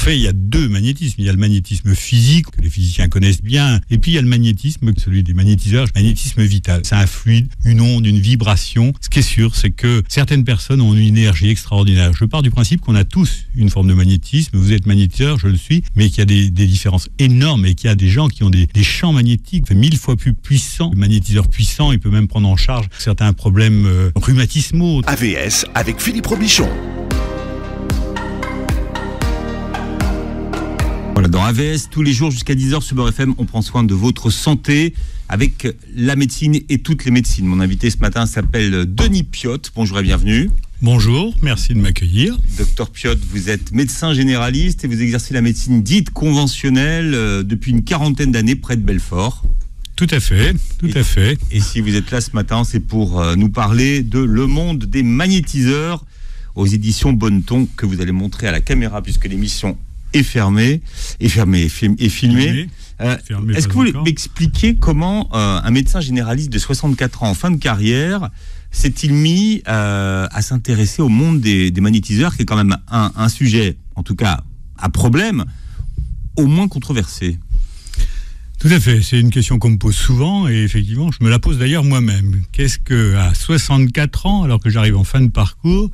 fait, il y a deux magnétismes. Il y a le magnétisme physique, que les physiciens connaissent bien, et puis il y a le magnétisme, celui des magnétiseurs, le magnétisme vital. C'est un fluide, une onde, une vibration. Ce qui est sûr, c'est que certaines personnes ont une énergie extraordinaire. Je pars du principe qu'on a tous une forme de magnétisme. Vous êtes magnétiseur, je le suis, mais qu'il y a des différences énormes et qu'il y a des gens qui ont des champs magnétiques 1000 fois plus puissants. Le magnétiseur puissant, il peut même prendre en charge certains problèmes rhumatismaux. AVS avec Philippe Robichon. Voilà, dans AVS, tous les jours jusqu'à 10h sur Beurre FM, on prend soin de votre santé avec la médecine et toutes les médecines. Mon invité ce matin s'appelle Denis Piot. Bonjour et bienvenue. Bonjour, merci de m'accueillir. Docteur Piot, vous êtes médecin généraliste et vous exercez la médecine dite conventionnelle depuis une 40aine d'années près de Belfort. Tout à fait, tout à fait. Et si vous êtes là ce matin, c'est pour nous parler de Le Monde des magnétiseurs aux éditions Bonneton que vous allez montrer à la caméra puisque l'émission est filmée. Est filmée. Est-ce que vous m'expliquez comment un médecin généraliste de 64 ans en fin de carrière s'est-il mis à s'intéresser au monde des magnétiseurs, qui est quand même un sujet, en tout cas à problème, au moins controversé? Tout à fait, c'est une question qu'on me pose souvent et effectivement, je me la pose d'ailleurs moi-même. Qu'est-ce que, à 64 ans, alors que j'arrive en fin de parcours,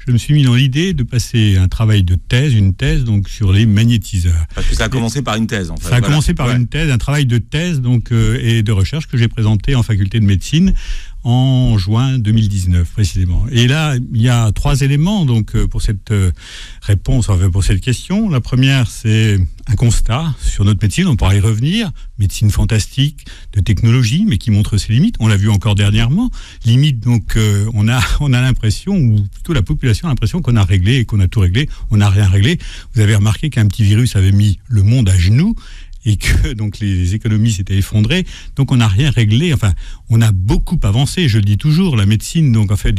je me suis mis dans l'idée de passer un travail de thèse, une thèse donc sur les magnétiseurs. Parce que ça a commencé par une thèse en fait. Ça a commencé par une thèse, un travail de thèse donc, et de recherche que j'ai présenté en faculté de médecine en juin 2019 précisément. Et là, il y a 3 éléments donc pour cette réponse, enfin pour cette question. La première, c'est un constat sur notre médecine, on pourra y revenir, médecine fantastique, de technologie, mais qui montre ses limites. On l'a vu encore dernièrement. Limite, donc, on a l'impression, ou plutôt la population a l'impression qu'on a réglé et qu'on a tout réglé. On n'a rien réglé. Vous avez remarqué qu'un petit virus avait mis le monde à genoux et que donc les économies s'étaient effondrées, donc on n'a rien réglé. Enfin, on a beaucoup avancé, je le dis toujours. La médecine donc a fait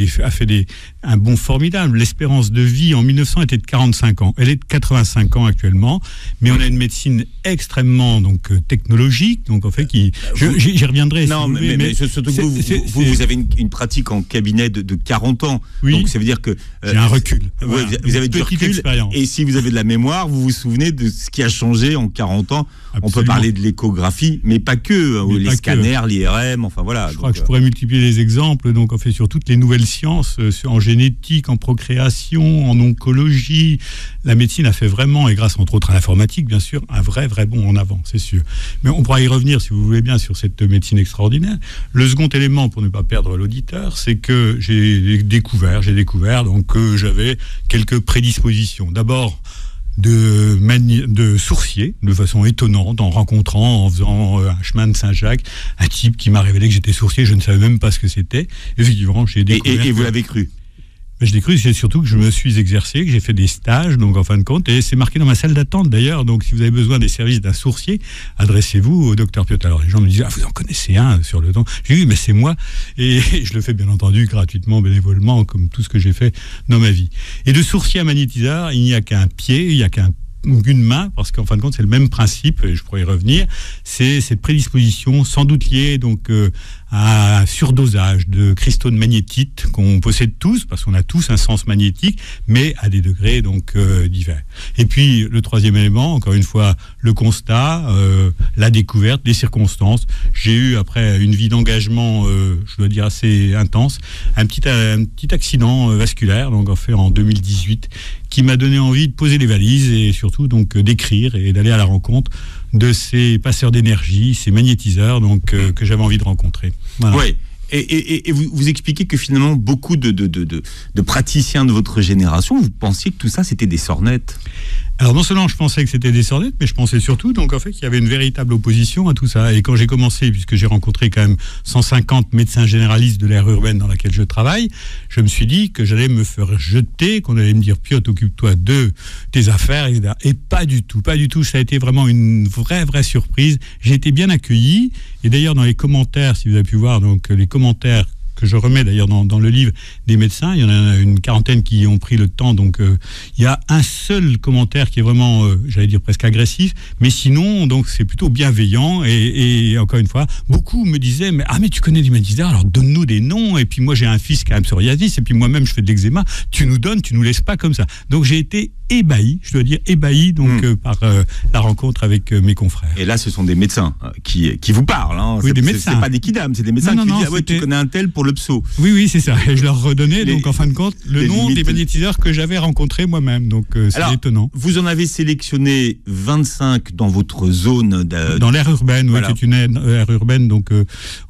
un bond formidable. L'espérance de vie en 1900 était de 45 ans. Elle est de 85 ans actuellement, mais on a une médecine extrêmement donc technologique. Donc en fait, j'y reviendrai. Non, si mais surtout que vous avez une pratique en cabinet de 40 ans. Oui. Donc ça veut dire que j'ai un recul. Voilà, vous avez du recul. Expérience. Et si vous avez de la mémoire, vous vous souvenez de ce qui a changé en 40 ans. Absolument. On peut parler de l'échographie, mais pas que, les scanners, l'IRM, enfin voilà. Je crois que je pourrais multiplier les exemples, donc on fait sur toutes les nouvelles sciences, en génétique, en procréation, en oncologie. La médecine a fait vraiment, et grâce entre autres à l'informatique, bien sûr, un vrai bond en avant, c'est sûr. Mais on pourra y revenir, si vous voulez bien, sur cette médecine extraordinaire. Le second élément, pour ne pas perdre l'auditeur, c'est que j'ai découvert donc que j'avais quelques prédispositions. D'abord, de sourcier, de façon étonnante, en faisant un chemin de Saint-Jacques, un type qui m'a révélé que j'étais sourcier, je ne savais même pas ce que c'était. Effectivement, j'ai découvert. Et vous l'avez cru? Je l'ai cru, c'est surtout que je me suis exercé, que j'ai fait des stages, donc en fin de compte, et c'est marqué dans ma salle d'attente d'ailleurs. Donc si vous avez besoin des services d'un sourcier, adressez-vous au docteur Piot. Alors les gens me disent, vous en connaissez un sur le temps. J'ai dit, oui, mais c'est moi. Et je le fais bien entendu gratuitement, bénévolement, comme tout ce que j'ai fait dans ma vie. Et de sourcier à magnétiseur, il n'y a qu'un pied, il n'y a qu'une main, parce qu'en fin de compte, c'est le même principe, et je pourrais y revenir, c'est cette prédisposition, sans doute liée donc, à un surdosage de cristaux de magnétite qu'on possède tous, parce qu'on a tous un sens magnétique, mais à des degrés donc divers. Et puis, le troisième élément, encore une fois, le constat, la découverte, les circonstances. J'ai eu, après une vie d'engagement, je dois dire assez intense, un petit accident vasculaire, donc en fait en 2018, qui m'a donné envie de poser les valises et surtout donc d'écrire et d'aller à la rencontre de ces passeurs d'énergie, ces magnétiseurs donc que j'avais envie de rencontrer. Voilà. Oui. Et vous expliquez que finalement beaucoup de praticiens de votre génération, vous pensiez que tout ça c'était des sornettes. Alors non seulement je pensais que c'était des sornettes, mais je pensais surtout donc en fait qu'il y avait une véritable opposition à tout ça. Et quand j'ai commencé, puisque j'ai rencontré quand même 150 médecins généralistes de l'aire urbaine dans laquelle je travaille, je me suis dit que j'allais me faire jeter, qu'on allait me dire Piot, occupe-toi de tes affaires, etc. Et pas du tout. Ça a été vraiment une vraie surprise. J'ai été bien accueilli. Et d'ailleurs dans les commentaires, si vous avez pu voir, donc les commentaires que je remets d'ailleurs dans le livre des médecins, il y en a une quarantaine qui ont pris le temps, donc il y a un seul commentaire qui est vraiment, j'allais dire presque agressif, mais sinon donc c'est plutôt bienveillant et encore une fois, beaucoup me disaient mais tu connais des magnétiseurs, alors donne-nous des noms, et puis moi j'ai un fils qui a un psoriasis, et puis moi-même je fais de l'eczéma, tu nous donnes, tu nous laisses pas comme ça. Donc j'ai été ébahi, je dois dire ébahi, donc par la rencontre avec mes confrères. Et là, ce sont des médecins qui vous parlent. Hein. Oui, des médecins. C'est pas des kidams, c'est des médecins qui disent ouais, tu connais un tel pour le pso. Oui, c'est ça. Et je leur redonnais, donc en fin de compte, le nom des magnétiseurs que j'avais rencontrés moi-même. Donc c'est étonnant. Vous en avez sélectionné 25 dans votre zone. Dans l'aire urbaine, voilà. Oui, c'est une aire urbaine, donc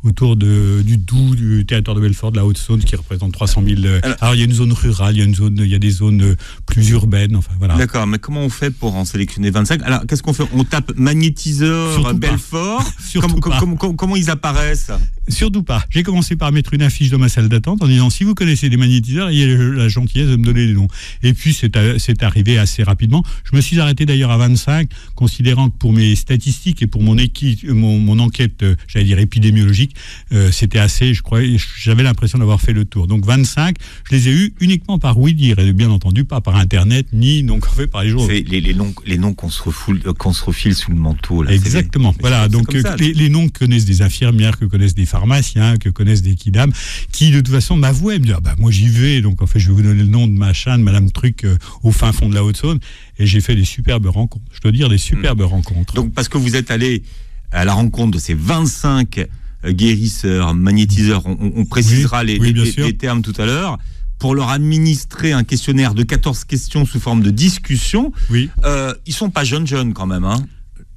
autour du Doubs, du territoire de Belfort, de la Haute-Saône, qui représente 300 000. Alors il y a une zone rurale, il y a des zones plus urbaines. Enfin, voilà. D'accord, mais comment on fait pour en sélectionner 25 ? Alors qu'est-ce qu'on fait ? On tape magnétiseur Belfort. Comment ils apparaissent ? Surtout pas. J'ai commencé par mettre une affiche dans ma salle d'attente en disant si vous connaissez des magnétiseurs, ayez la gentillesse de me donner les noms. Et puis c'est arrivé assez rapidement. Je me suis arrêté d'ailleurs à 25, considérant que pour mes statistiques et pour mon enquête, j'allais dire épidémiologique, c'était assez. J'avais l'impression d'avoir fait le tour. Donc 25, je les ai eus uniquement par oui-dire et bien entendu pas par internet ni donc en fait par les journaux. C'est les noms qu'on se refile sous le manteau. Là, exactement. Voilà. Donc les noms que connaissent des infirmières, que connaissent des pharmaciens, que connaissent des kidams, qui de toute façon m'avouaient, me dire moi j'y vais, donc en fait je vais vous donner le nom de machin, de Madame Truc au fin fond de la Haute-Saône, et j'ai fait des superbes rencontres. Je dois dire des superbes rencontres. Donc parce que vous êtes allé à la rencontre de ces 25 guérisseurs, magnétiseurs, on précisera les termes tout à l'heure, pour leur administrer un questionnaire de 14 questions sous forme de discussion. Oui. Ils sont pas jeunes quand même, hein.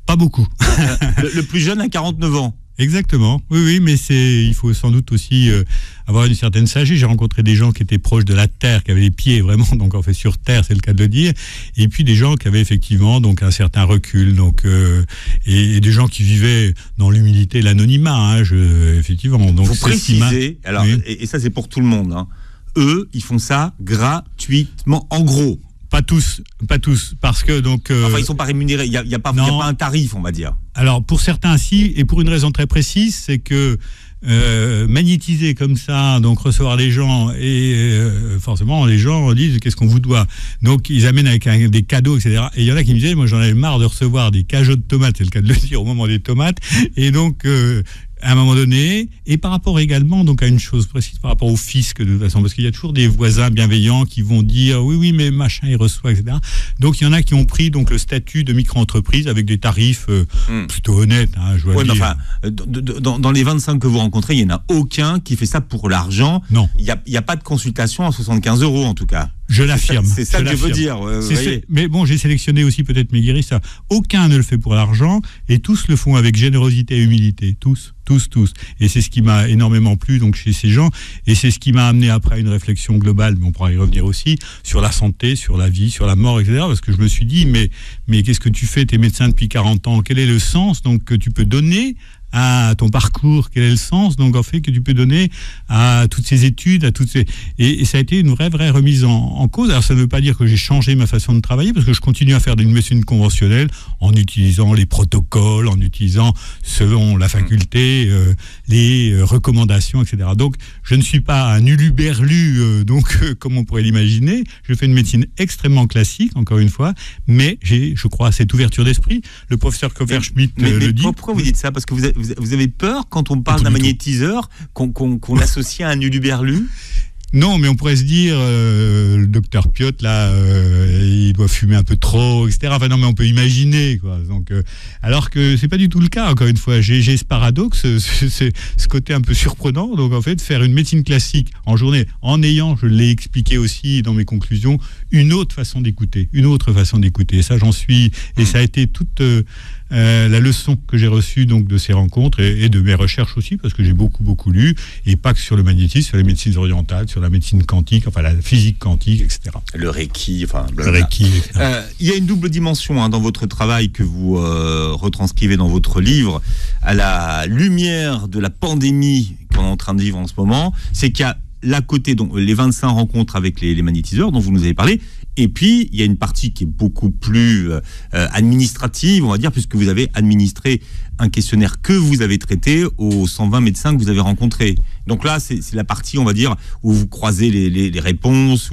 Pas beaucoup. Le plus jeune a 49 ans. Exactement, oui, mais il faut sans doute aussi avoir une certaine sagesse. J'ai rencontré des gens qui étaient proches de la terre, qui avaient les pieds vraiment, donc en fait sur terre, c'est le cas de le dire, et puis des gens qui avaient effectivement donc un certain recul, donc et des gens qui vivaient dans l'humilité, l'anonymat, effectivement. Donc vous précisez, alors oui. et ça c'est pour tout le monde, hein. Eux, ils font ça gratuitement, en gros. Pas tous, parce que donc. Enfin, ils sont pas rémunérés. Il y a pas un tarif, on va dire. Alors pour certains, si, et pour une raison très précise, c'est que magnétiser comme ça, donc recevoir les gens et forcément les gens disent qu'est-ce qu'on vous doit. Donc ils amènent avec des cadeaux, etc. Et il y en a qui me disaient moi j'en avais marre de recevoir des cajots de tomates, c'est le cas de le dire au moment des tomates, et donc. À un moment donné, et par rapport également donc à une chose précise, par rapport au fisc de toute façon, parce qu'il y a toujours des voisins bienveillants qui vont dire oui mais machin il reçoit, etc. Donc il y en a qui ont pris donc le statut de micro-entreprise avec des tarifs plutôt honnêtes, je dois dire. Enfin, dans les 25 que vous rencontrez, il n'y en a aucun qui fait ça pour l'argent. Non. Il n'y a pas de consultation à 75 € en tout cas. Je l'affirme. C'est ça que je veux dire. Mais bon, j'ai sélectionné aussi peut-être mes guérisseurs. Aucun ne le fait pour l'argent et tous le font avec générosité et humilité. Tous. Et c'est ce qui m'a énormément plu donc chez ces gens, et c'est ce qui m'a amené après à une réflexion globale, mais on pourra y revenir aussi, sur la santé, sur la vie, sur la mort, etc. Parce que je me suis dit, mais qu'est-ce que tu fais? T'es médecin depuis 40 ans. Quel est le sens donc que tu peux donner à ton parcours? Quel est le sens donc en fait que tu peux donner à toutes ces études, à toutes ces et ça a été une vraie remise en cause. Alors ça ne veut pas dire que j'ai changé ma façon de travailler, parce que je continue à faire d'une médecine conventionnelle en utilisant les protocoles, en utilisant selon la faculté les recommandations, etc. Donc je ne suis pas un uluberlu comme on pourrait l'imaginer. Je fais une médecine extrêmement classique, encore une fois, mais j'ai, je crois, cette ouverture d'esprit. Le professeur Koffer-Schmidt le dit. Pourquoi vous dites ça? Parce que vous avez peur quand on parle d'un magnétiseur qu'on associe à un uluberlu? Non, mais on pourrait se dire, le docteur Piot, là, il doit fumer un peu trop, etc. Enfin non, mais on peut imaginer, quoi. Donc, alors que c'est pas du tout le cas, encore une fois. J'ai ce paradoxe, ce côté un peu surprenant. Donc, en fait, faire une médecine classique en journée, en ayant, je l'ai expliqué aussi dans mes conclusions, une autre façon d'écouter. Et ça, j'en suis... Et ça a été toute... la leçon que j'ai reçue donc de ces rencontres et de mes recherches aussi, parce que j'ai beaucoup lu, et pas que sur le magnétisme, sur les médecines orientales, sur la médecine quantique, enfin la physique quantique, etc. Le Reiki, enfin... Le Reiki, etc. Il y a une double dimension dans votre travail que vous retranscrivez dans votre livre, à la lumière de la pandémie qu'on est en train de vivre en ce moment, c'est qu'il y a l'à côté, donc, les 25 rencontres avec les magnétiseurs dont vous nous avez parlé, et puis il y a une partie qui est beaucoup plus administrative, on va dire, puisque vous avez administré un questionnaire que vous avez traité aux 120 médecins que vous avez rencontrés. Donc là, c'est la partie, on va dire, où vous croisez les réponses.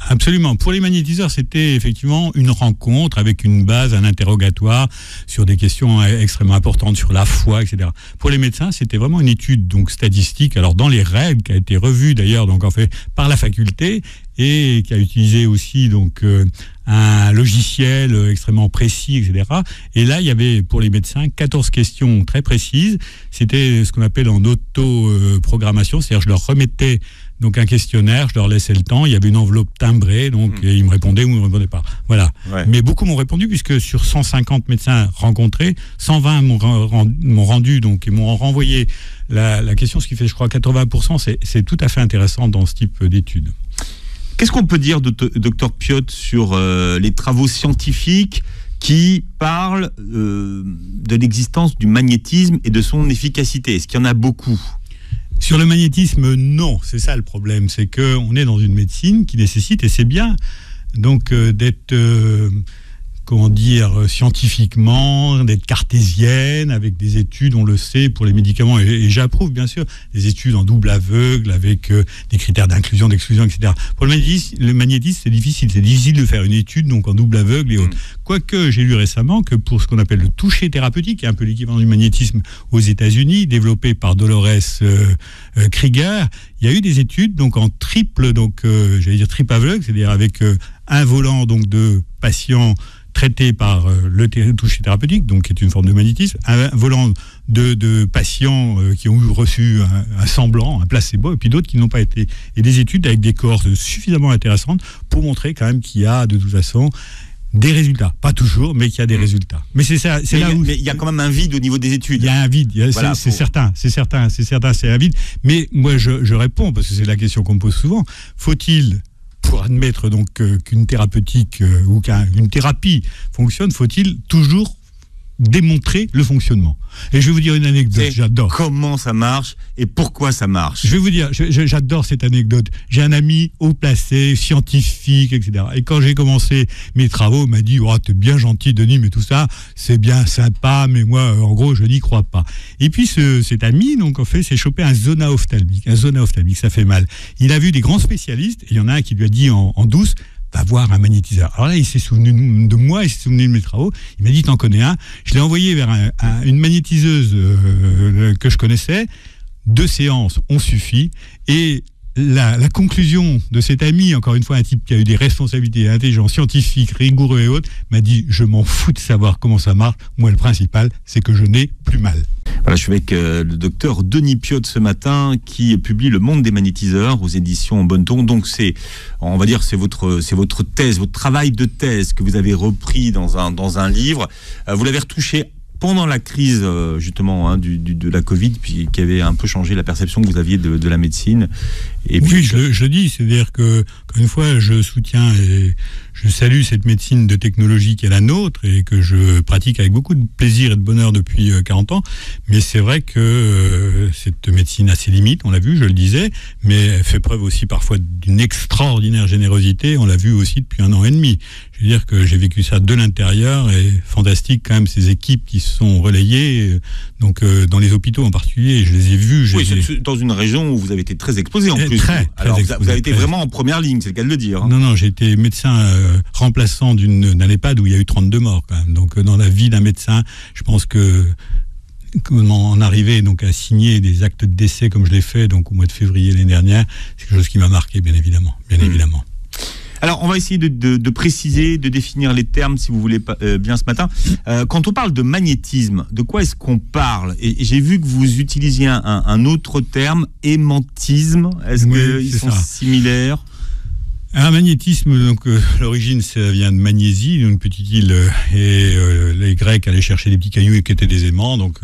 Absolument. Pour les magnétiseurs, c'était effectivement une rencontre avec une base, un interrogatoire sur des questions extrêmement importantes, sur la foi, etc. Pour les médecins, c'était vraiment une étude donc statistique, alors dans les règles, qui a été revue d'ailleurs donc en fait par la faculté, et qui a utilisé aussi donc un logiciel extrêmement précis, etc. Et là, il y avait pour les médecins 14 questions très précises. C'était ce qu'on appelle en auto-programmation, c'est-à-dire je leur remettais donc un questionnaire, je leur laissais le temps, il y avait une enveloppe timbrée, donc et ils me répondaient ou ils ne me répondaient pas. Voilà. Ouais. Mais beaucoup m'ont répondu, puisque sur 150 médecins rencontrés, 120 m'ont rendu, donc, et m'ont renvoyé la question, ce qui fait, je crois, 80%, c'est tout à fait intéressant dans ce type d'études. Qu'est-ce qu'on peut dire, docteur Piot, sur les travaux scientifiques qui parlent de l'existence du magnétisme et de son efficacité? Est-ce qu'il y en a beaucoup? Sur le magnétisme, non. C'est ça le problème. C'est qu'on est dans une médecine qui nécessite, et c'est bien, donc d'être, comment dire, scientifiquement, d'être cartésienne, avec des études, on le sait, pour les médicaments. Et j'approuve, bien sûr, des études en double aveugle, avec des critères d'inclusion, d'exclusion, etc. Pour le magnétisme, c'est difficile. C'est difficile de faire une étude donc en double aveugle et autres. Quoique, j'ai lu récemment que pour ce qu'on appelle le toucher thérapeutique, qui est un peu l'équivalent du magnétisme aux États-Unis, développé par Dolores Krieger, il y a eu des études donc en triple, donc j'allais dire triple aveugle, c'est-à-dire avec un volant donc de patients traités par le toucher thérapeutique, donc qui est une forme de magnétisme, un volant de patients qui ont reçu un semblant, un placebo, et puis d'autres qui n'ont pas été. Et des études avec des cohortes suffisamment intéressantes pour montrer quand même qu'il y a de toute façon des résultats. Pas toujours, mais qu'il y a des résultats. Mais c'est ça, c'est là où... Mais il y a quand même un vide au niveau des études. Il y a un vide, voilà, c'est certain, c'est un vide. Mais moi, je réponds, parce que c'est la question qu'on me pose souvent. Faut-il, pour admettre donc qu'une thérapeutique ou qu'une thérapie fonctionne, faut-il toujours démontrer le fonctionnement? Et je vais vous dire une anecdote, j'adore. Comment ça marche et pourquoi ça marche? Je vais vous dire, j'adore cette anecdote. J'ai un ami haut placé, scientifique, etc. Et quand j'ai commencé mes travaux, il m'a dit « Oh, t'es bien gentil, Denis, mais tout ça, c'est bien sympa, mais moi, en gros, je n'y crois pas. » Et puis, cet ami, donc, en fait, s'est chopé un zona ophtalmique. Un zona ophtalmique, ça fait mal. Il a vu des grands spécialistes, et il y en a un qui lui a dit en douce, va voir un magnétiseur. Alors là, il s'est souvenu de moi, il s'est souvenu de mes travaux. Il m'a dit, t'en connais un. Je l'ai envoyé vers une magnétiseuse que je connaissais. 2 séances ont suffi. Et la conclusion de cet ami, encore une fois, un type qui a eu des responsabilités intelligents, scientifiques, rigoureux et autres, m'a dit, je m'en fous de savoir comment ça marche. Moi, le principal, c'est que je n'ai plus mal. Voilà, je suis avec le docteur Denis Piot ce matin, qui publie Le Monde des magnétiseurs aux éditions Bonneton. Donc on va dire, c'est votre thèse, votre travail de thèse que vous avez repris dans un livre. Vous l'avez retouché pendant la crise justement de la Covid, puis qui avait un peu changé la perception que vous aviez de la médecine. Et oui, je le dis, c'est-à-dire que, encore une fois, je soutiens et je salue cette médecine de technologie qui est la nôtre et que je pratique avec beaucoup de plaisir et de bonheur depuis 40 ans. Mais c'est vrai que cette médecine a ses limites, on l'a vu, je le disais, mais elle fait preuve aussi parfois d'une extraordinaire générosité, on l'a vu aussi depuis 1 an et demi. Je veux dire que j'ai vécu ça de l'intérieur et fantastique quand même ces équipes qui se sont relayées, donc dans les hôpitaux en particulier, je les ai vus. Oui, dans une région où vous avez été très exposé en plus. Alors vous avez été vraiment en première ligne, c'est le cas de le dire. Non, j'ai été médecin remplaçant d'un EHPAD où il y a eu 32 morts quand même. Donc dans la vie d'un médecin, je pense que comment en arriver donc à signer des actes de décès comme je l'ai fait donc au mois de février l'année dernière, c'est quelque chose qui m'a marqué bien évidemment. Alors, on va essayer de préciser, de définir les termes, si vous voulez bien ce matin. Quand on parle de magnétisme, de quoi est-ce qu'on parle? Et j'ai vu que vous utilisiez un autre terme, aimantisme. Est-ce qu'ils sont similaires? Un magnétisme, donc l'origine, ça vient de Magnésie, une petite île, et les Grecs allaient chercher des petits cailloux qui étaient des aimants, donc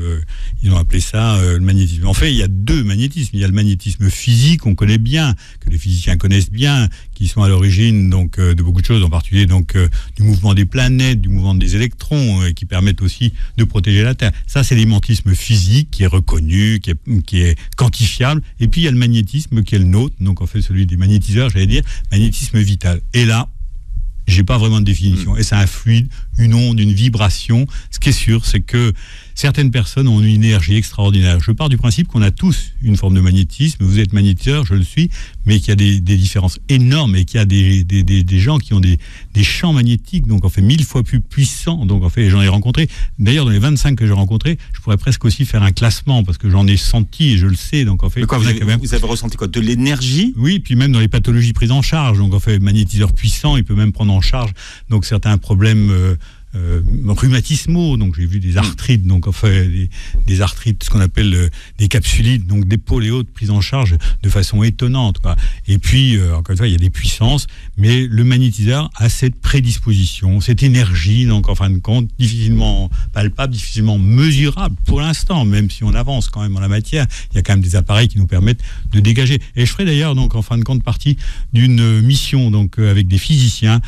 ils ont appelé ça le magnétisme. En fait, il y a 2 magnétismes. Il y a le magnétisme physique, qu'on connaît bien, que les physiciens connaissent bien, qui sont à l'origine donc de beaucoup de choses, en particulier donc du mouvement des planètes, du mouvement des électrons, qui permettent aussi de protéger la Terre. Ça, c'est l'aimantisme physique qui est reconnu, qui est quantifiable. Et puis il y a le magnétisme qui est le nôtre, donc en fait celui des magnétiseurs, j'allais dire magnétisme vital. Et là, j'ai pas vraiment de définition. Et c'est un fluide une onde, une vibration. Ce qui est sûr, c'est que certaines personnes ont une énergie extraordinaire. Je pars du principe qu'on a tous une forme de magnétisme. Vous êtes magnétiseur, je le suis, mais qu'il y a des différences énormes et qu'il y a des gens qui ont des champs magnétiques, donc en fait 1000 fois plus puissants. Donc en fait, j'en ai rencontré. D'ailleurs, dans les 25 que j'ai rencontrés, je pourrais presque aussi faire un classement parce que j'en ai senti et je le sais. Donc en fait, vous avez ressenti quoi? De l'énergie? Oui, puis même dans les pathologies prises en charge. Donc en fait, magnétiseur puissant, il peut même prendre en charge donc certains problèmes rhumatismaux, donc j'ai vu des arthrites, donc enfin des arthrites, ce qu'on appelle des capsulites, donc d'épaule et autres prises en charge de façon étonnante, quoi. Et puis encore une fois, il y a des puissances, mais le magnétiseur a cette prédisposition, cette énergie, donc en fin de compte difficilement palpable, difficilement mesurable pour l'instant, même si on avance quand même en la matière. Il y a quand même des appareils qui nous permettent de dégager. Et je ferai d'ailleurs donc en fin de compte partie d'une mission donc avec des physiciens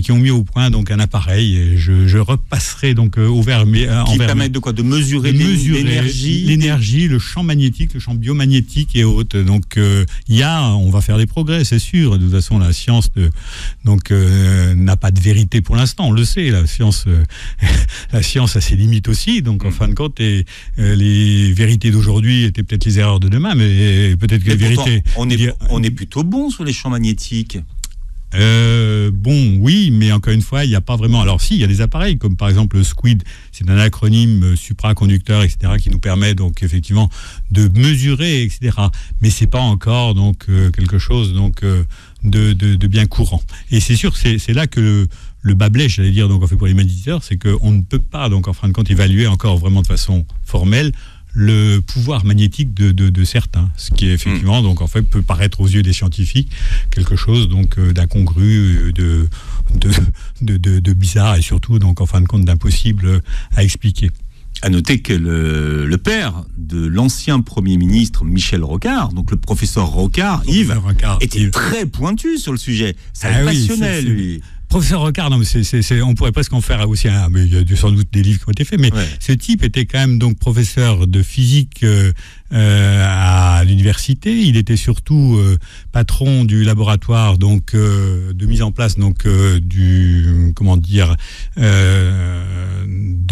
qui ont mis au point donc un appareil. Et je repasserai donc qui permet de quoi? De mesurer l'énergie, le champ magnétique, le champ biomagnétique et autres. Donc on va faire des progrès, c'est sûr. De toute façon, la science n'a pas de vérité pour l'instant, on le sait. La science a ses limites aussi. Donc en fin de compte, les vérités d'aujourd'hui étaient peut-être les erreurs de demain, mais peut-être que les vérités. On est plutôt bon sur les champs magnétiques. Bon, oui, mais encore une fois, il n'y a pas vraiment. Alors, si, il y a des appareils comme par exemple le SQUID, c'est un acronyme supraconducteur, etc., qui nous permet donc effectivement de mesurer, etc. Mais c'est pas encore donc quelque chose donc de bien courant. Et c'est sûr, c'est là que le bas blesse, j'allais dire, donc en fait pour les magnétiseurs, c'est qu'on ne peut pas donc en fin de compte évaluer encore vraiment de façon formelle le pouvoir magnétique de certains, ce qui est effectivement donc en fait peut paraître aux yeux des scientifiques quelque chose donc d'incongru, de bizarre et surtout donc en fin de compte d'impossible à expliquer. À noter que le père de l'ancien Premier ministre Michel Rocard, donc le professeur Rocard, Yves, était très pointu sur le sujet. Ça le passionnait, lui. Professeur Rocard, non, mais on pourrait presque en faire aussi mais il y a sans doute des livres qui ont été faits, mais ce type était quand même donc professeur de physique à l'université. Il était surtout patron du laboratoire donc de mise en place donc de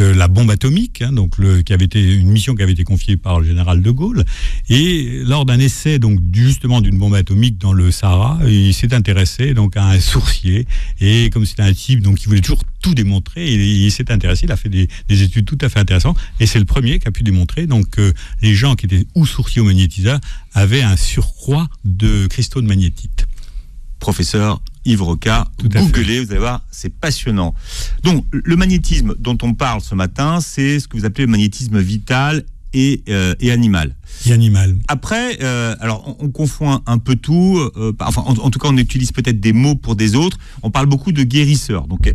la bombe atomique, hein, donc qui avait été une mission qui avait été confiée par le général de Gaulle. Et lors d'un essai donc justement d'une bombe atomique dans le Sahara, il s'est intéressé donc à un sourcier, et comme c'était un type donc qui voulait toujours tout démontrer, il s'est intéressé, il a fait des études tout à fait intéressantes, et c'est le premier qui a pu démontrer donc les gens qui étaient ou sourciers ou magnétiseurs avaient un surcroît de cristaux de magnétite. Professeur Yves Rocard, googlez, vous allez voir, c'est passionnant. Donc, le magnétisme dont on parle ce matin, c'est ce que vous appelez le magnétisme vital et animal. Et animal. Après, alors on confond un peu tout. En tout cas, on utilise peut-être des mots pour des autres. On parle beaucoup de guérisseurs. Donc,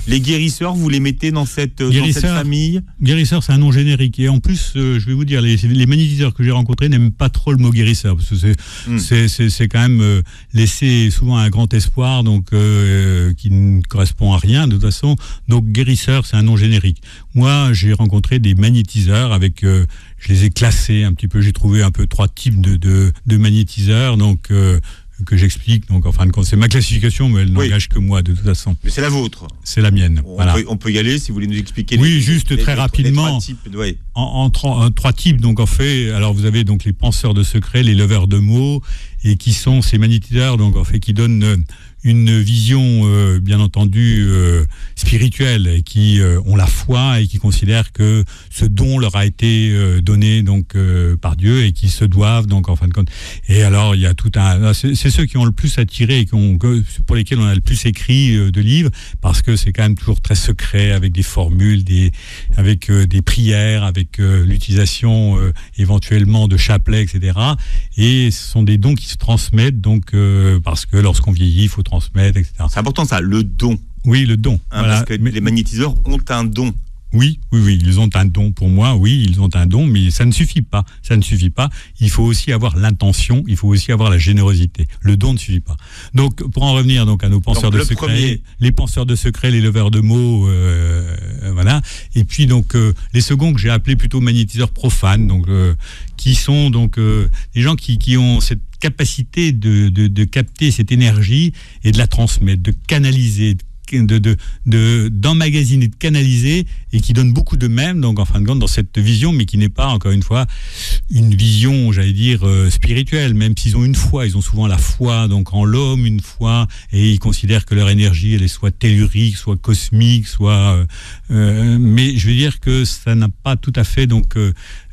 les guérisseurs, vous les mettez dans cette famille. Guérisseur, c'est un nom générique. Et en plus, je vais vous dire, les magnétiseurs que j'ai rencontrés n'aiment pas trop le mot guérisseur, parce que c'est quand même laisser souvent un grand espoir, donc qui ne correspond à rien de toute façon. Donc, guérisseur, c'est un nom générique. Moi, j'ai rencontré des magnétiseurs avec je les ai classés un petit peu, j'ai trouvé un peu 3 types de magnétiseurs, donc que j'explique. Donc en fin de compte, c'est ma classification, mais elle n'engage que moi de toute façon. Mais c'est la vôtre. C'est la mienne. On peut y aller si vous voulez nous expliquer. Juste très rapidement. En 3 types. Donc en fait, alors vous avez donc les penseurs de secrets, les leveurs de mots, et qui sont ces magnétiseurs donc en fait qui donnent une vision bien entendu spirituelle, et qui ont la foi et qui considèrent que ce don leur a été donné donc par Dieu, et qui se doivent donc en fin de compte. Et alors il y a tout c'est ceux qui ont le plus attiré et pour lesquels on a le plus écrit de livres, parce que c'est quand même toujours très secret, avec des formules, avec des prières, avec l'utilisation éventuellement de chapelets, etc. Et ce sont des dons qui se transmettent donc parce que lorsqu'on vieillit, il faut transmettre, etc. C'est important ça, le don. Oui, le don. Parce que les magnétiseurs ont un don. Oui, ils ont un don pour moi, oui, ils ont un don, mais ça ne suffit pas. Ça ne suffit pas. Il faut aussi avoir l'intention, il faut aussi avoir la générosité. Le don ne suffit pas. Donc, pour en revenir donc à nos penseurs de secrets, les penseurs de secrets, les leveurs de mots, voilà. Et puis donc les seconds que j'ai appelés plutôt magnétiseurs profanes, donc qui sont donc des gens qui ont cette capacité de capter cette énergie et de la transmettre, de canaliser, d'emmagasiner, de canaliser, et qui donne beaucoup d'eux-mêmes, donc en fin de compte, dans cette vision, mais qui n'est pas, encore une fois, une vision, j'allais dire, spirituelle, même s'ils ont une foi, ils ont souvent la foi, donc en l'homme, une foi, et ils considèrent que leur énergie, elle est soit tellurique, soit cosmique, soit... mais je veux dire que ça n'a pas tout à fait, donc...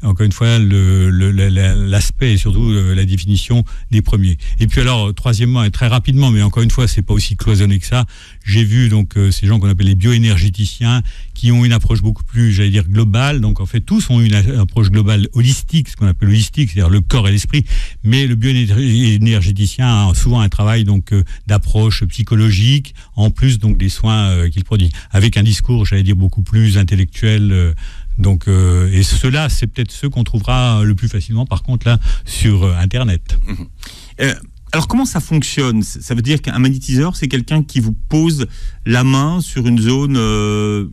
encore une fois, l'aspect et surtout la définition des premiers. Et puis alors, troisièmement, et très rapidement, mais encore une fois, c'est pas aussi cloisonné que ça, j'ai vu donc ces gens qu'on appelle les bioénergéticiens, qui ont une approche beaucoup plus, j'allais dire, globale. Donc en fait, tous ont une approche globale holistique, ce qu'on appelle holistique, c'est-à-dire le corps et l'esprit. Mais le bioénergéticien a souvent un travail donc d'approche psychologique, en plus donc des soins qu'il produit, avec un discours, j'allais dire, beaucoup plus intellectuel. Donc, et ceux-là, c'est peut-être ceux qu'on trouvera le plus facilement, par contre, là, sur Internet. Alors, comment ça fonctionne ? Ça veut dire qu'un magnétiseur, c'est quelqu'un qui vous pose la main sur une zone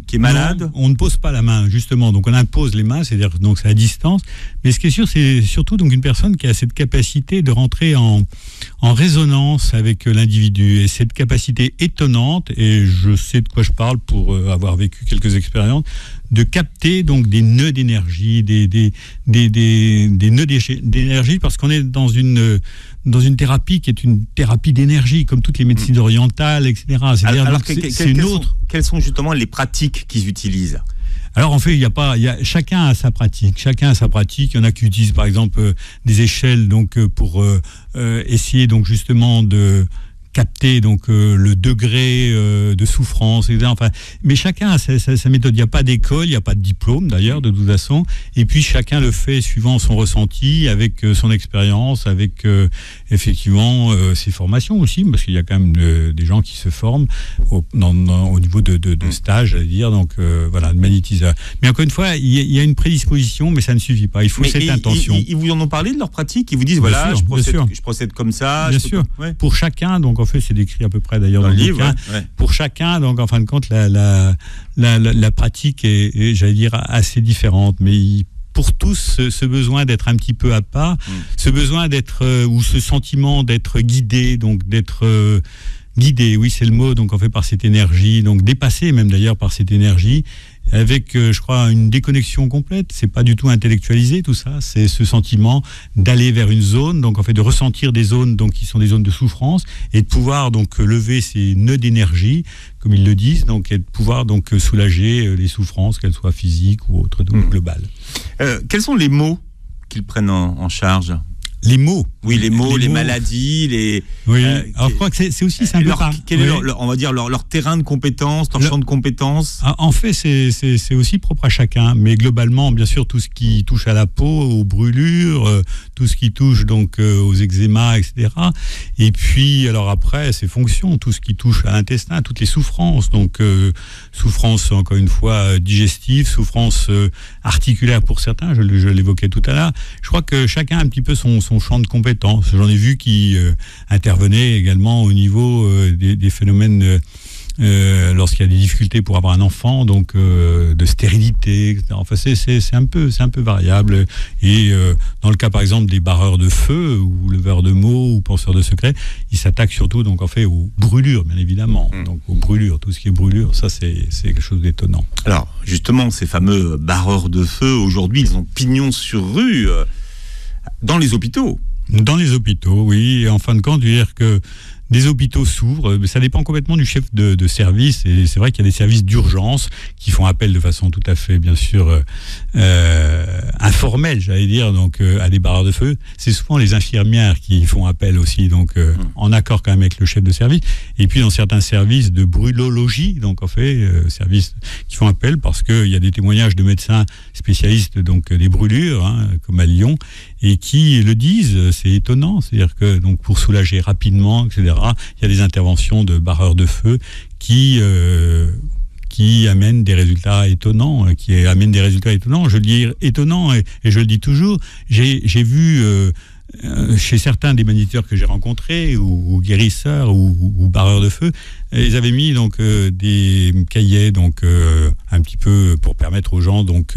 qui est malade ? Non, on ne pose pas la main, justement. Donc, on impose les mains, c'est-à-dire donc c'est à distance. Mais ce qui est sûr, c'est surtout donc une personne qui a cette capacité de rentrer en résonance avec l'individu. Et cette capacité étonnante, et je sais de quoi je parle pour avoir vécu quelques expériences, de capter donc des nœuds d'énergie, des nœuds d'énergie, parce qu'on est dans une thérapie qui est une thérapie d'énergie, comme toutes les médecines orientales, etc. C'est-à-dire, alors quelles sont justement les pratiques qu'ils utilisent ? Alors en fait, chacun a sa pratique. Il y en a qui utilisent par exemple des échelles donc pour essayer donc justement de capter donc le degré de souffrance, etc. Enfin, mais chacun a sa méthode. Il n'y a pas d'école, il n'y a pas de diplôme d'ailleurs de toute façon. Et puis chacun le fait suivant son ressenti, avec son expérience, avec effectivement ses formations aussi, parce qu'il y a quand même des gens qui se forment au niveau de stage, à dire. Donc voilà, de magnétiseur. Mais encore une fois, il y a une prédisposition, mais ça ne suffit pas. Il faut cette intention. Ils vous en ont parlé de leur pratique ? Ils vous disent voilà, je procède comme ça. Bien sûr. Ouais. Pour chacun, donc en fait, c'est décrit à peu près d'ailleurs dans le livre. Ouais. Pour chacun, donc en fin de compte, la pratique est, j'allais dire, assez différente, mais pour tous, ce besoin d'être un petit peu à part, ce besoin d'être ou ce sentiment d'être guidé, donc d'être guidé, oui, c'est le mot, donc en fait par cette énergie, donc dépassé même d'ailleurs par cette énergie, avec, je crois, une déconnexion complète. C'est pas du tout intellectualisé tout ça. C'est ce sentiment d'aller vers une zone, donc en fait de ressentir des zones donc qui sont des zones de souffrance, et de pouvoir donc lever ces nœuds d'énergie, comme ils le disent, donc et de pouvoir donc soulager les souffrances, qu'elles soient physiques ou autres, donc globales. Quels sont les mots qu'ils prennent en charge ? Les mots. Oui, les mots, les maladies, les... Oui, alors je crois que c'est aussi... Quel est on va dire, leur terrain de compétence, leur champ de compétence ? En fait, c'est aussi propre à chacun, mais globalement, bien sûr, tout ce qui touche à la peau, aux brûlures, tout ce qui touche donc aux eczémas, etc. Et puis, alors après, ses fonctions, tout ce qui touche à l'intestin, toutes les souffrances, donc souffrances, encore une fois, digestives, souffrances articulaires pour certains, je l'évoquais tout à l'heure. Je crois que chacun a un petit peu son champ de compétences. J'en ai vu qui intervenaient également au niveau des phénomènes lorsqu'il y a des difficultés pour avoir un enfant, donc de stérilité, etc. Enfin, c'est un peu variable. Et dans le cas, par exemple, des barreurs de feu ou leveurs de mots ou penseurs de secrets, ils s'attaquent surtout donc en fait aux brûlures, bien évidemment. Donc aux brûlures, tout ce qui est brûlure, ça c'est quelque chose d'étonnant. Alors justement, ces fameux barreurs de feu, aujourd'hui, ils ont pignon sur rue dans les hôpitaux. Dans les hôpitaux, oui. Et en fin de compte, je veux dire que des hôpitaux s'ouvrent, ça dépend complètement du chef de service, et c'est vrai qu'il y a des services d'urgence qui font appel de façon tout à fait, bien sûr, informelle, j'allais dire, donc à des barreurs de feu. C'est souvent les infirmières qui font appel aussi, donc en accord quand même avec le chef de service. Et puis dans certains services de brûlologie, donc en fait, services qui font appel parce qu'il y a des témoignages de médecins spécialistes donc des brûlures, comme à Lyon, et qui le disent. C'est étonnant, c'est-à-dire que donc pour soulager rapidement, etc. Il y a des interventions de barreurs de feu qui amènent des résultats étonnants, Je dis étonnant et je le dis toujours. J'ai vu chez certains des magnétiseurs que j'ai rencontrés, ou guérisseurs, ou barreurs de feu, ils avaient mis donc des cahiers, donc un petit peu pour permettre aux gens, donc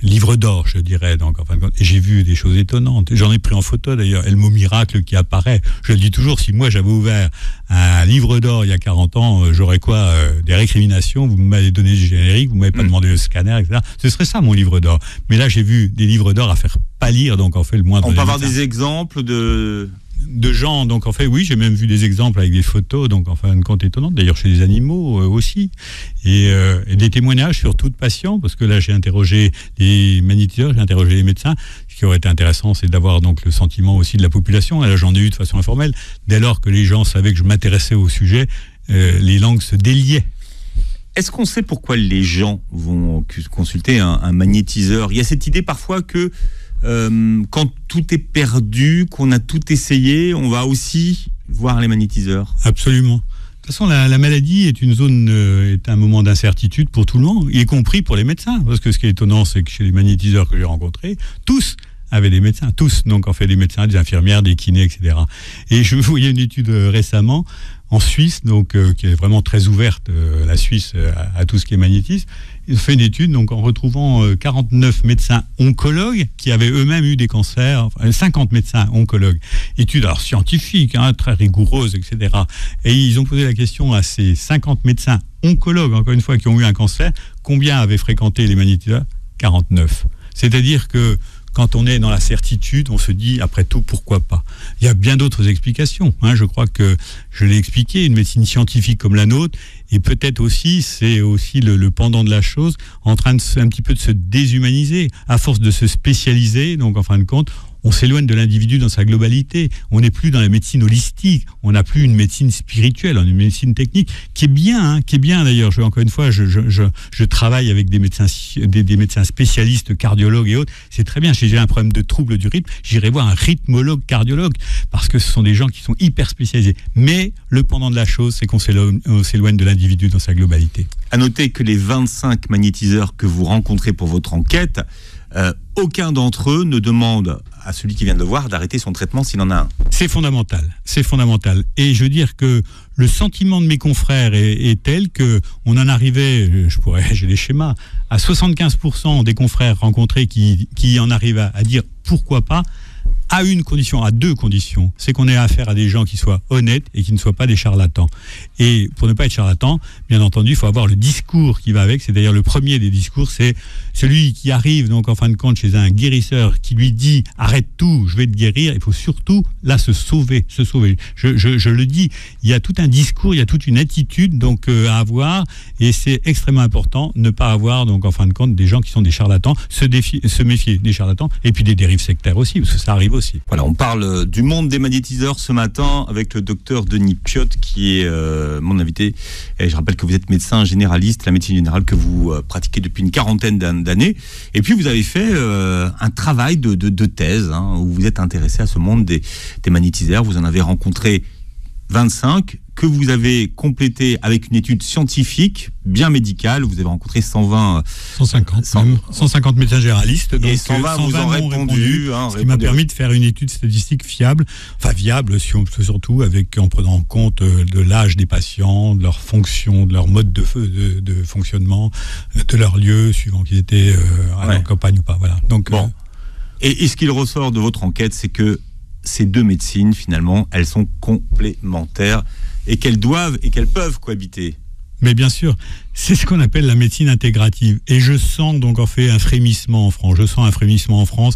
livre d'or, je dirais. Donc en fin de compte, et j'ai vu des choses étonnantes. J'en ai pris en photo d'ailleurs. Et le mot miracle qui apparaît. Je le dis toujours, si moi j'avais ouvert un livre d'or il y a 40 ans, j'aurais quoi, des récriminations. Vous m'avez donné du générique, vous m'avez pas demandé le scanner, etc. Ce serait ça mon livre d'or. Mais là j'ai vu des livres d'or à faire pâlir, donc en fait le moindre. On peut avoir des exemples de gens, donc en fait oui, j'ai même vu des exemples avec des photos, donc en fin de compte étonnantes, d'ailleurs chez les animaux aussi, et des témoignages sur tout patient, parce que là j'ai interrogé les magnétiseurs, j'ai interrogé les médecins. Ce qui aurait été intéressant, c'est d'avoir donc le sentiment aussi de la population, et là j'en ai eu de façon informelle, dès lors que les gens savaient que je m'intéressais au sujet, les langues se déliaient. Est-ce qu'on sait pourquoi les gens vont consulter un magnétiseur? Il y a cette idée parfois que quand tout est perdu, qu'on a tout essayé, on va aussi voir les magnétiseurs. Absolument. De toute façon, la maladie est une zone, est un moment d'incertitude pour tout le monde, y compris pour les médecins. Parce que ce qui est étonnant, c'est que chez les magnétiseurs que j'ai rencontrés, tous avaient des médecins, tous. Donc, en fait, des médecins, des infirmières, des kinés, etc. Et je voyais une étude récemment en Suisse, donc qui est vraiment très ouverte, la Suisse, à tout ce qui est magnétisme. Ils ont fait une étude donc, en retrouvant 49 médecins oncologues qui avaient eux-mêmes eu des cancers, enfin, 50 médecins oncologues. Étude alors scientifique, très rigoureuse, etc. Et ils ont posé la question à ces 50 médecins oncologues, encore une fois, qui ont eu un cancer, combien avaient fréquenté les magnétiseurs? 49. C'est-à-dire que quand on est dans la certitude, on se dit, après tout, pourquoi pas? Il y a bien d'autres explications. Je crois que je l'ai expliqué, une médecine scientifique comme la nôtre, et peut-être aussi, c'est aussi le pendant de la chose, en train de un petit peu de se déshumaniser, à force de se spécialiser. Donc, en fin de compte, on s'éloigne de l'individu dans sa globalité. On n'est plus dans la médecine holistique. On n'a plus une médecine spirituelle, on a une médecine technique qui est bien, d'ailleurs. Encore une fois, je travaille avec des médecins spécialistes, cardiologues et autres. C'est très bien. Si j'ai un problème de trouble du rythme, j'irai voir un rythmologue cardiologue parce que ce sont des gens qui sont hyper spécialisés. Mais le pendant de la chose, c'est qu'on s'éloigne de l'individu dans sa globalité. À noter que les 25 magnétiseurs que vous rencontrez pour votre enquête, aucun d'entre eux ne demande à celui qui vient de le voir d'arrêter son traitement s'il en a un. C'est fondamental. Et je veux dire que le sentiment de mes confrères est tel que on en arrivait, j'ai les schémas, à 75% des confrères rencontrés qui en arrivent à dire pourquoi pas, à deux conditions. C'est qu'on ait affaire à des gens qui soient honnêtes et qui ne soient pas des charlatans. Et pour ne pas être charlatan, bien entendu, il faut avoir le discours qui va avec. C'est d'ailleurs le premier des discours, c'est celui qui arrive, donc en fin de compte, chez un guérisseur qui lui dit « arrête tout, je vais te guérir ». Il faut surtout, là, se sauver. Je le dis, il y a tout un discours, il y a toute une attitude donc à avoir. Et c'est extrêmement important ne pas avoir, donc en fin de compte, des gens qui sont des charlatans, se méfier des charlatans et puis des dérives sectaires aussi, parce que ça arrive aussi. Voilà, on parle du monde des magnétiseurs ce matin avec le docteur Denis Piot qui est mon invité. Et je rappelle que vous êtes médecin généraliste, la médecine générale que vous pratiquez depuis une quarantaine d'années. Et puis vous avez fait un travail de thèse où vous êtes intéressé à ce monde des magnétiseurs. Vous en avez rencontré 25 que vous avez complété avec une étude scientifique bien médicale. Vous avez rencontré 150 médecins généralistes. Donc et 120 vous ont répondu. Ce qui m'a permis de faire une étude statistique fiable, surtout en prenant en compte de l'âge des patients, de leur fonction, de leur mode de fonctionnement, de leur lieu, suivant qu'ils étaient en campagne ou pas. Voilà. Donc, bon. Et ce qu'il ressort de votre enquête, c'est que ces deux médecines, finalement, elles sont complémentaires et qu'elles doivent et qu'elles peuvent cohabiter. Mais bien sûr, c'est ce qu'on appelle la médecine intégrative. Et je sens donc en fait un frémissement en France.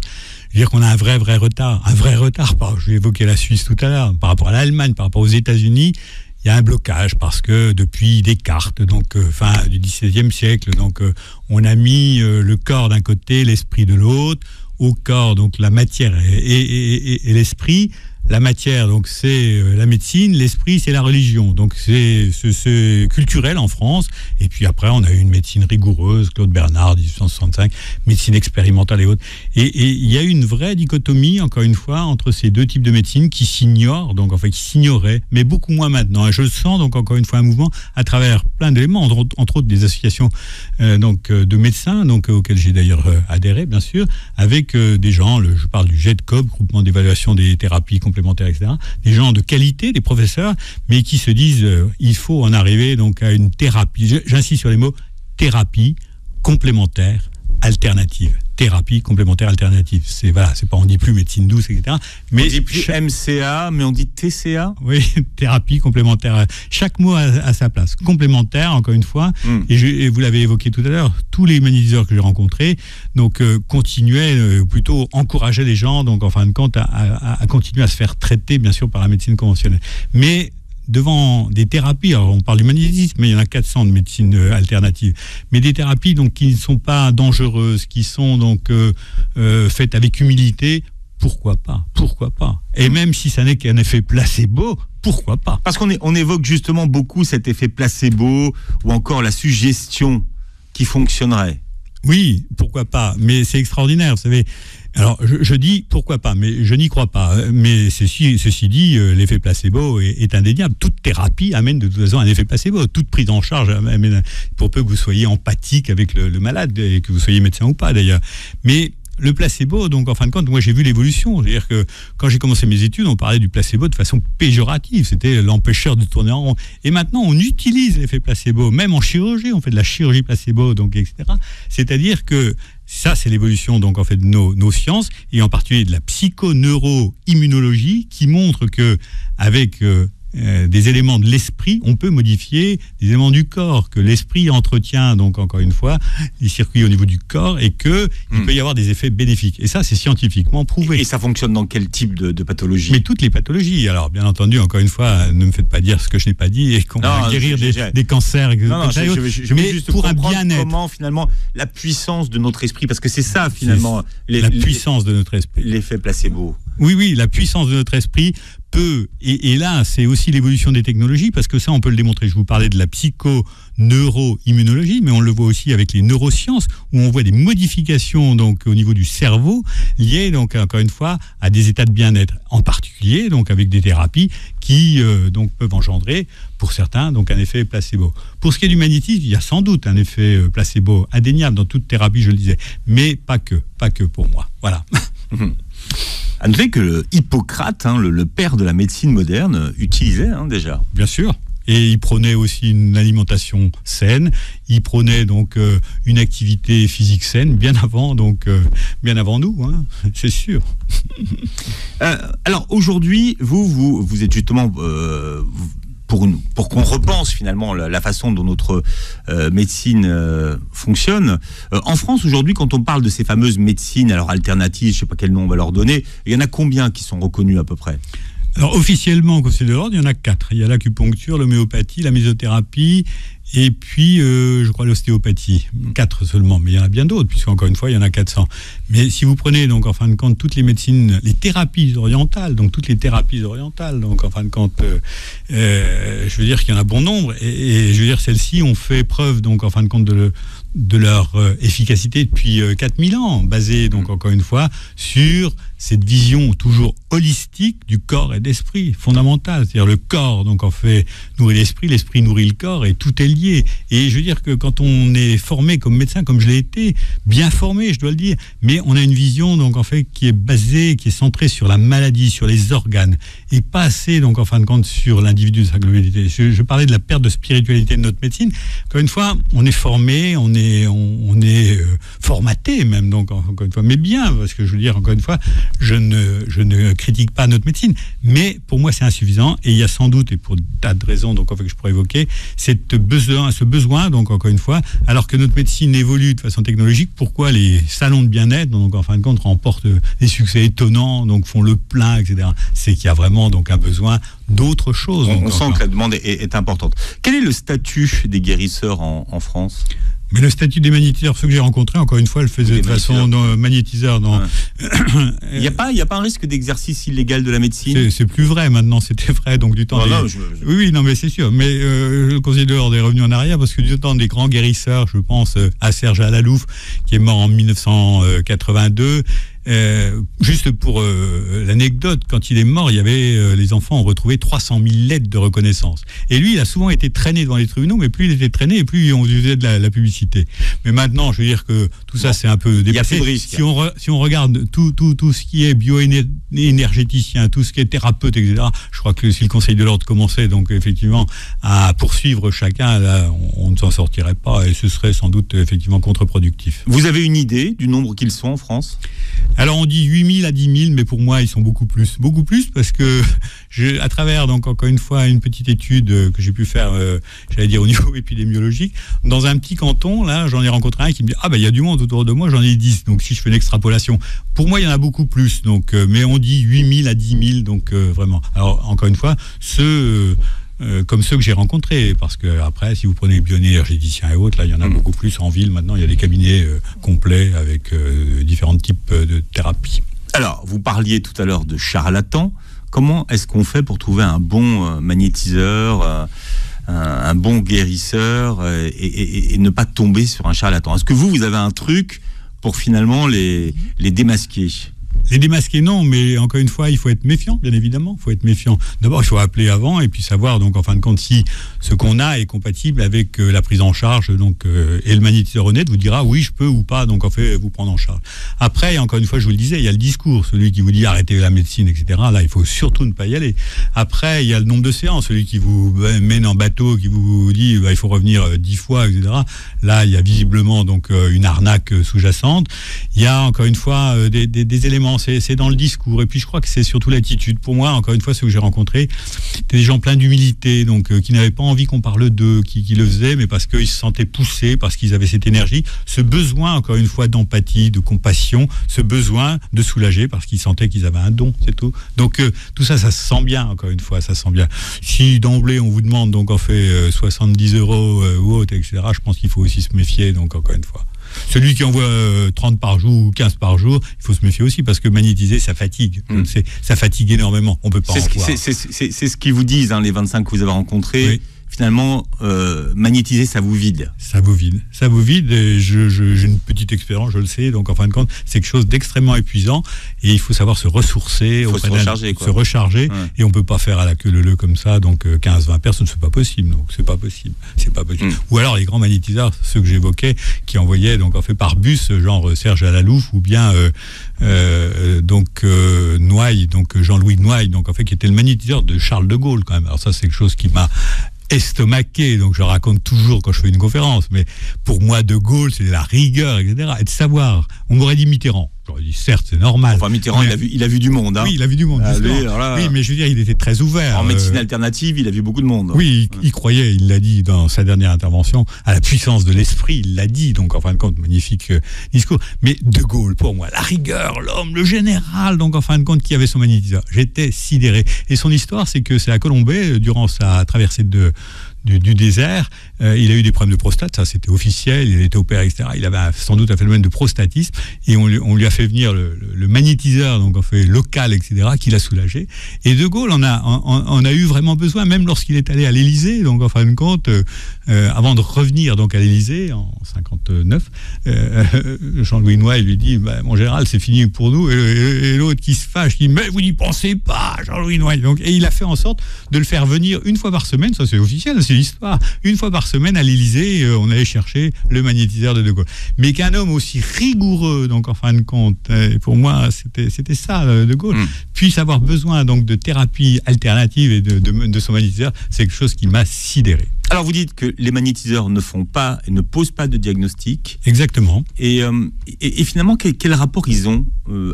C'est-à-dire qu'on a un vrai retard. Je vais évoquer la Suisse tout à l'heure, par rapport à l'Allemagne, par rapport aux États-Unis. Il y a un blocage parce que depuis Descartes, donc fin du XVIe siècle, donc on a mis le corps d'un côté, l'esprit de l'autre. Au corps, donc la matière et l'esprit, la matière, donc c'est la médecine, l'esprit, c'est la religion. Donc c'est culturel en France. Et puis après, on a eu une médecine rigoureuse, Claude Bernard, 1865, médecine expérimentale et autres. Et il y a eu une vraie dichotomie, encore une fois, entre ces deux types de médecine qui s'ignorent, donc en fait qui s'ignoraient, mais beaucoup moins maintenant. Et je sens donc encore une fois un mouvement à travers plein d'éléments, entre autres des associations de médecins, donc auxquelles j'ai d'ailleurs adhéré, bien sûr, avec des gens, je parle du GEDCOB, groupement d'évaluation des thérapies complémentaires, etc. Des gens de qualité, des professeurs, mais qui se disent il faut en arriver donc à une thérapie. J'insiste sur les mots thérapie complémentaire alternative. Thérapie complémentaire alternative. C'est pas, on dit plus médecine douce, etc. Mais on dit plus MCA, mais on dit TCA. Oui, thérapie complémentaire. Chaque mot a sa place. Complémentaire, encore une fois. Et vous l'avez évoqué tout à l'heure, tous les magnétiseurs que j'ai rencontrés, donc continuaient, plutôt encourageaient les gens, donc en fin de compte, à continuer à se faire traiter, bien sûr, par la médecine conventionnelle. Mais devant des thérapies, alors on parle du magnétisme, mais il y en a 400 de médecine alternative, mais des thérapies donc qui ne sont pas dangereuses, qui sont donc faites avec humilité, pourquoi pas. Et même si ça n'est qu'un effet placebo, pourquoi pas. Parce qu'on évoque justement beaucoup cet effet placebo ou encore la suggestion qui fonctionnerait. Oui, pourquoi pas, mais c'est extraordinaire, vous savez. Alors, je dis pourquoi pas, mais je n'y crois pas. Mais ceci dit, l'effet placebo est indéniable. Toute thérapie amène de toute façon un effet placebo. Toute prise en charge amène, pour peu que vous soyez empathique avec le malade, et que vous soyez médecin ou pas d'ailleurs. Mais le placebo, donc en fin de compte, moi j'ai vu l'évolution. C'est-à-dire que quand j'ai commencé mes études, on parlait du placebo de façon péjorative. C'était l'empêcheur de tourner en rond. Et maintenant, on utilise l'effet placebo, même en chirurgie. On fait de la chirurgie placebo, donc etc. C'est-à-dire que ça, c'est l'évolution donc en fait de nos sciences, et en particulier de la psychoneuroimmunologie, qui montre que avec des éléments de l'esprit, on peut modifier des éléments du corps, que l'esprit entretient, donc encore une fois, les circuits au niveau du corps, et qu'il peut y avoir des effets bénéfiques. Et ça, c'est scientifiquement prouvé. Et ça fonctionne dans quel type de pathologie ? Mais toutes les pathologies. Alors, bien entendu, encore une fois, ne me faites pas dire ce que je n'ai pas dit, et qu'on va guérir des cancers. Je veux juste pour un bien-être. Comment, finalement, la puissance de notre esprit, parce que c'est ça, finalement, la puissance de notre esprit. L'effet placebo. Oui, la puissance de notre esprit peut, et là, c'est aussi l'évolution des technologies, parce que ça, on peut le démontrer. Je vous parlais de la psychoneuroimmunologie, mais on le voit aussi avec les neurosciences, où on voit des modifications donc au niveau du cerveau, liées donc encore une fois à des états de bien-être, en particulier donc avec des thérapies qui donc peuvent engendrer, pour certains, donc un effet placebo. Pour ce qui est du magnétisme, il y a sans doute un effet placebo indéniable dans toute thérapie, je le disais, mais pas que pour moi. Voilà. À noter que Hippocrate, le père de la médecine moderne, utilisait déjà. Bien sûr. Et il prônait aussi une alimentation saine. Il prônait donc une activité physique saine bien avant nous, c'est sûr. Alors aujourd'hui, vous êtes justement pour qu'on repense finalement la façon dont notre médecine fonctionne. En France aujourd'hui, quand on parle de ces fameuses médecines alors alternatives, je ne sais pas quel nom on va leur donner, il y en a combien qui sont reconnues à peu près ? Alors officiellement au Conseil de l'Ordre, il y en a 4. Il y a l'acupuncture, l'homéopathie, la mésothérapie et puis je crois l'ostéopathie. 4 seulement, mais il y en a bien d'autres, puisque encore une fois, il y en a 400. Mais si vous prenez donc en fin de compte toutes les médecines, les thérapies orientales, donc en fin de compte, je veux dire qu'il y en a bon nombre, et je veux dire celles-ci ont fait preuve donc en fin de compte de leur efficacité depuis 4000 ans, basée donc encore une fois sur cette vision toujours holistique du corps et d'esprit, fondamentale. C'est-à-dire le corps donc en fait nourrit l'esprit nourrit le corps, et tout est lié. Et je veux dire que quand on est formé comme médecin, comme je l'ai été, bien formé, je dois le dire, mais on a une vision donc en fait qui est basée, qui est centrée sur la maladie, sur les organes, et pas assez donc en fin de compte sur l'individu de sa globalité. Je parlais de la perte de spiritualité de notre médecine. Encore une fois, on est formé, on est formaté même, donc encore une fois, mais bien, parce que je veux dire encore une fois, je ne critique pas notre médecine, mais pour moi c'est insuffisant, et il y a sans doute, et pour des tas de raisons donc en fait que je pourrais évoquer, ce besoin donc encore une fois, alors que notre médecine évolue de façon technologique, pourquoi les salons de bien-être donc en fin de compte remportent des succès étonnants, donc font le plein, etc. C'est qu'il y a vraiment donc un besoin d'autre chose. On sent que la demande est importante. Quel est le statut des guérisseurs en France ? Mais le statut des magnétiseurs, ceux que j'ai rencontrés, encore une fois, le faisaient de façon magnétiseur. Il n'y a pas un risque d'exercice illégal de la médecine? C'est plus vrai maintenant, c'était vrai. Donc du temps. Oui, non, mais c'est sûr. Mais le Conseil de l'Ordre est revenu en arrière parce que du temps des grands guérisseurs, je pense à Serge Alalouf, qui est mort en 1982. Juste pour l'anecdote, quand il est mort, il y avait les enfants ont retrouvé 300 000 lettres de reconnaissance. Et lui, il a souvent été traîné devant les tribunaux, mais plus il était traîné, et plus on faisait de la publicité. Mais maintenant, je veux dire que tout ça, c'est un peu dépassé. Il y a plus de risque. Si on regarde tout ce qui est bioénergéticien, tout ce qui est thérapeute, etc., je crois que si le Conseil de l'Ordre commençait donc effectivement à poursuivre chacun, là, on ne s'en sortirait pas, et ce serait sans doute effectivement contre-productif. Vous avez une idée du nombre qu'ils sont en France ? Alors on dit 8 000 à 10 000, mais pour moi ils sont beaucoup plus parce que à travers donc encore une fois une petite étude que j'ai pu faire, j'allais dire au niveau épidémiologique, dans un petit canton, là j'en ai rencontré un qui me dit il y a du monde autour de moi, j'en ai 10, donc si je fais une extrapolation, pour moi il y en a beaucoup plus, donc mais on dit 8 000 à 10 000, donc vraiment. Alors encore une fois, comme ceux que j'ai rencontrés, parce que après, si vous prenez les bioénergéticiens et autres, là, il y en a beaucoup plus en ville. Maintenant, il y a des cabinets complets avec différents types de thérapies. Alors, vous parliez tout à l'heure de charlatans. Comment est-ce qu'on fait pour trouver un bon magnétiseur, un bon guérisseur et ne pas tomber sur un charlatan? Est-ce que vous avez un truc pour finalement les démasquer? Les démasquer, non, mais encore une fois, il faut être méfiant, bien évidemment. Il faut être méfiant. D'abord, il faut appeler avant et puis savoir, donc, en fin de compte, si ce qu'on a est compatible avec la prise en charge. Donc, et le magnétiseur honnête vous dira oui, je peux ou pas, donc en fait, vous prendre en charge. Après, encore une fois, je vous le disais, il y a le discours, celui qui vous dit arrêtez la médecine, etc. Là, il faut surtout ne pas y aller. Après, il y a le nombre de séances, celui qui vous mène en bateau, qui vous dit il faut revenir 10 fois, etc. Là, il y a visiblement donc une arnaque sous-jacente. Il y a encore une fois des éléments. C'est dans le discours. Et puis, je crois que c'est surtout l'attitude. Pour moi, encore une fois, ceux que j'ai rencontrés, c'était des gens pleins d'humilité, donc qui n'avaient pas envie qu'on parle d'eux, qui le faisaient, mais parce qu'ils se sentaient poussés, parce qu'ils avaient cette énergie, ce besoin, encore une fois, d'empathie, de compassion, ce besoin de soulager, parce qu'ils sentaient qu'ils avaient un don, c'est tout. Donc, tout ça, ça se sent bien, encore une fois, ça se sent bien. Si d'emblée, on vous demande, donc, en fait, 70 € ou autre, etc., je pense qu'il faut aussi se méfier, donc, encore une fois. Celui qui envoie 30 par jour ou 15 par jour, il faut se méfier aussi parce que magnétiser, ça fatigue. Ça fatigue énormément. On peut pas c'est ce qu'ils vous disent, les 25 que vous avez rencontrés. Oui. Finalement, magnétiser, ça vous vide. Ça vous vide. Et j'ai une petite expérience, je le sais. Donc, en fin de compte, c'est quelque chose d'extrêmement épuisant. Et il faut savoir se ressourcer. Il faut se recharger. Ouais. Et on ne peut pas faire à la queue leu comme ça. Donc, 15-20 personnes, c'est pas possible. Donc, c'est pas possible. Ou alors, les grands magnétiseurs, ceux que j'évoquais, qui envoyaient, donc, en fait, par bus, genre Serge Alalouf, ou bien, Noailles, donc Jean-Louis Noailles, donc, en fait, qui était le magnétiseur de Charles de Gaulle, quand même. Alors, ça, c'est quelque chose qui m'a estomaqué, donc je raconte toujours quand je fais une conférence, mais pour moi De Gaulle c'est la rigueur, etc. Et de savoir, on m'aurait dit Mitterrand, j'aurais dit certes c'est normal. Enfin Mitterrand il a vu du monde. Oui, il a vu du monde. Oui, mais je veux dire il était très ouvert. En médecine alternative il a vu beaucoup de monde. Oui, il croyait, il l'a dit dans sa dernière intervention, à la puissance de l'esprit, il l'a dit, donc en fin de compte magnifique discours. Mais De Gaulle pour moi, la rigueur, l'homme, le général, donc en fin de compte qui avait son magnétiseur, j'étais sidéré. Et son histoire c'est que c'est à Colombey, durant sa traversée du désert, il a eu des problèmes de prostate, ça c'était officiel, il a été opéré, etc. Il avait sans doute un phénomène de prostatisme et on lui a fait venir le magnétiseur, donc en fait local, etc., qui l'a soulagé. Et De Gaulle on a eu vraiment besoin, même lorsqu'il est allé à l'Élysée, donc en fin de compte, avant de revenir donc à l'Élysée en 59, Jean-Louis Noailles lui dit mon général c'est fini pour nous, et l'autre qui se fâche, qui dit mais vous n'y pensez pas, Jean-Louis Noailles. Donc, et il a fait en sorte de le faire venir une fois par semaine, ça c'est officiel, c'est l'histoire. Une fois par semaine à l'Élysée, on allait chercher le magnétiseur de Gaulle. Mais qu'un homme aussi rigoureux, donc en fin de compte, pour moi c'était ça De Gaulle, puisse avoir besoin donc de thérapie alternative et de son magnétiseur, c'est quelque chose qui m'a sidéré. Alors vous dites que les magnétiseurs ne font pas et ne posent pas de diagnostic. Exactement. Et finalement quel rapport ils ont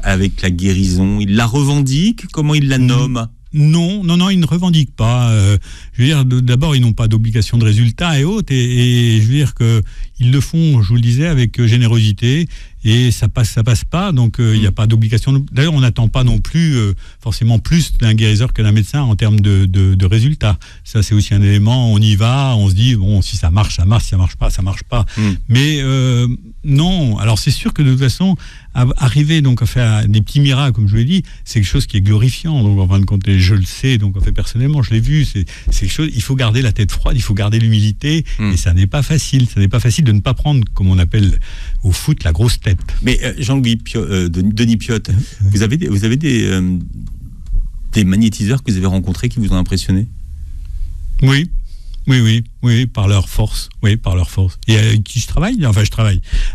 avec la guérison? Ils la revendiquent? Comment ils la nomment? Non, ils ne revendiquent pas. Je veux dire, d'abord, ils n'ont pas d'obligation de résultat et autres, et je veux dire qu'ils le font, je vous le disais, avec générosité, et ça passe pas. Donc, il n'y a pas d'obligation. D'ailleurs, on n'attend pas non plus forcément plus d'un guérisseur que d'un médecin en termes de résultats. Ça, c'est aussi un élément. On y va, on se dit bon, si ça marche, ça marche. Si ça marche pas, ça marche pas. Mais non. Alors, c'est sûr que de toute façon, arriver donc à faire des petits miracles, comme je vous l'ai dit, c'est quelque chose qui est glorifiant. Donc, en fin de compte, je le sais. Donc, en fait, personnellement, je l'ai vu. C'est quelque chose. Il faut garder la tête froide. Il faut garder l'humilité. Et ça n'est pas facile. Ça n'est pas facile de ne pas prendre, comme on appelle au foot, la grosse tête. Mais Jean-Louis Denis Piotte, vous avez des magnétiseurs que vous avez rencontrés qui vous ont impressionné? Oui, par leur force. Oui, par leur force. Et à qui je travaille,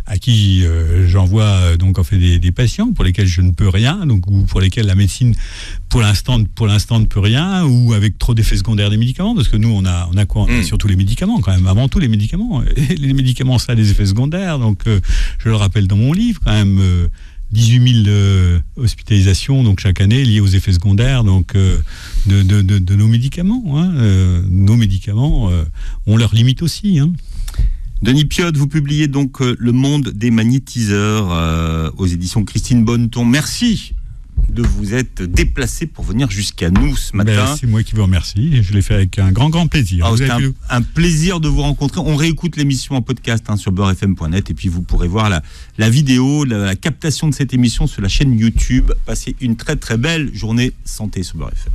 à qui j'envoie donc en fait des patients pour lesquels je ne peux rien, donc ou pour lesquels la médecine pour l'instant ne peut rien, ou avec trop d'effets secondaires des médicaments, parce que nous on a quoi? On a surtout les médicaments quand même, avant tout les médicaments. Et les médicaments, ça a des effets secondaires, donc je le rappelle dans mon livre quand même. 18 000 hospitalisations donc chaque année liées aux effets secondaires donc de nos médicaments. Nos médicaments ont leurs limites aussi. Denis Piotte, vous publiez donc Le Monde des magnétiseurs aux éditions Christine Bonneton. Merci de vous être déplacé pour venir jusqu'à nous ce matin. C'est moi qui vous remercie. Je l'ai fait avec un grand plaisir. C'était un plaisir de vous rencontrer. On réécoute l'émission en podcast sur beurrefm.net et puis vous pourrez voir la vidéo, la captation de cette émission sur la chaîne YouTube. Passez une très très belle journée santé sur Beurre FM.